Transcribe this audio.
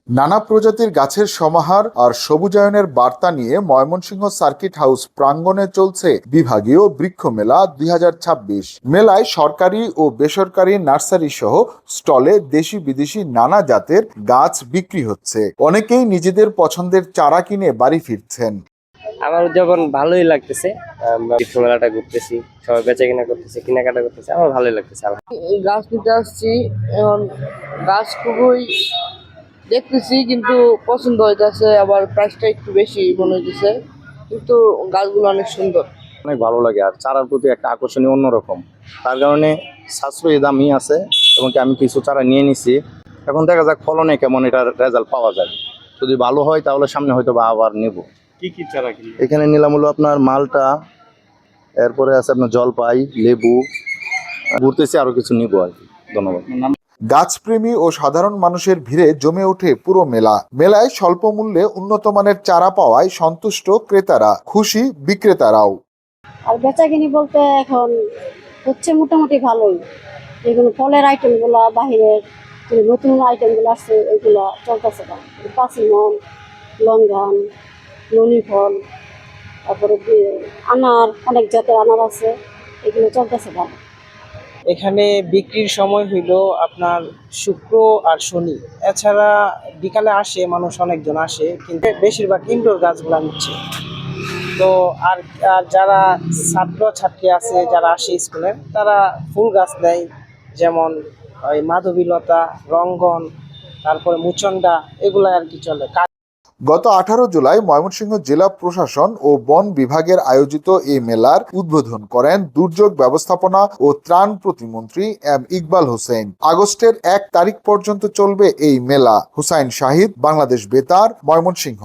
নানা প্রজাতির গাছের সমাহার আর সবুজায়নের বার্তা নিয়ে ময়মনসিংহ সার্কিট হাউস প্রাঙ্গণে চলছে বিভাগীয় বৃক্ষ মেলা ২০২৬। মেলায় সরকারি ও বেসরকারি নার্সারি সহ স্টলে দেশি বিদেশি নানা জাতের গাছ বিক্রি হচ্ছে। অনেকেই নিজেদের পছন্দের চারা কিনে বাড়ি ফিরছেন। আমার যখন ভালোই লাগতেছে, বৃক্ষ মেলাটা ঘুরতেছি, সবাই বেচা কিনা করতেছে, কেনাকাটা করতেছে, আমার ভালোই লাগতেছে। গাছ নিতে আসছি, এখন গাছ খুবই দেখতেছি কিন্তু পছন্দ হইতেছে, আবার প্রাইসটা একটু বেশি মনে হইতেছে, কিন্তু গাছগুলো অনেক সুন্দর। অনেক ভালো লাগে, আর চারার প্রতি একটা আকর্ষণীয় অন্যরকম, তার কারণে সাশ্রয়ী দামই আছে এবং আমি কিছু চারা নিয়ে নিছি। এখন দেখা যাক ফলনে কেমন এটার রেজাল্ট পাওয়া যায়। যদি ভালো হয় তাহলে সামনে হয়তো বা আবার নেব। কি কি চারা কিনলেন? এখানে নিলাম হলো আপনার মালটা, এরপরে আছে আপনার জলপাই, লেবু, ঘুরতেছি আরো কিছু নিবো আর কি। ধন্যবাদ। গাছপ্রেমী ও সাধারণ মানুষের ভিড়ে জমে ওঠে পুরো মেলা। মেলায় স্বল্প মূল্যে উন্নত মানের চারা পাওয়ায় সন্তুষ্ট ক্রেতারা, খুশি বিক্রেতারাও। আর বেচাকিনি বলতে এখন হচ্ছে মোটামুটি ভালোই। যেগুলো ফলের আইটেমগুলো, বাহিরের যে নতুন আইটেমগুলো আসছে ওইগুলো চলতেছে না। পাসিমন, লঙ্ঘন, ননি ফল, তারপরে আনার, অনেক জাতের আনার আছে, এগুলো চলতেছে ভালো। এখানে বিক্রির সময় হইল আপনার শুক্র আর শনি, এছাড়া বিকালে আসে মানুষ, অনেকজন আসে, কিন্তু বেশিরভাগ ইনডোর গাছগুলো নিচ্ছে। তো আর আর যারা ছাত্র ছাত্রী আছে, যারা আসে স্কুলের, তারা ফুল গাছ নেয়, যেমন ওই মাধবীলতা, রঙ্গন, তারপরে মুচন্ডা, এগুলো আর কি চলে। গত 18 জুলাই ময়মনসিংহ জেলা প্রশাসন ও বন বিভাগের আয়োজিত এই মেলার উদ্বোধন করেন দুর্যোগ ব্যবস্থাপনা ও ত্রাণ প্রতিমন্ত্রী এম ইকবাল হোসেন। আগস্টের 1 তারিখ পর্যন্ত চলবে এই মেলা। হুসাইন শাহিদ, বাংলাদেশ বেতার, ময়মনসিংহ।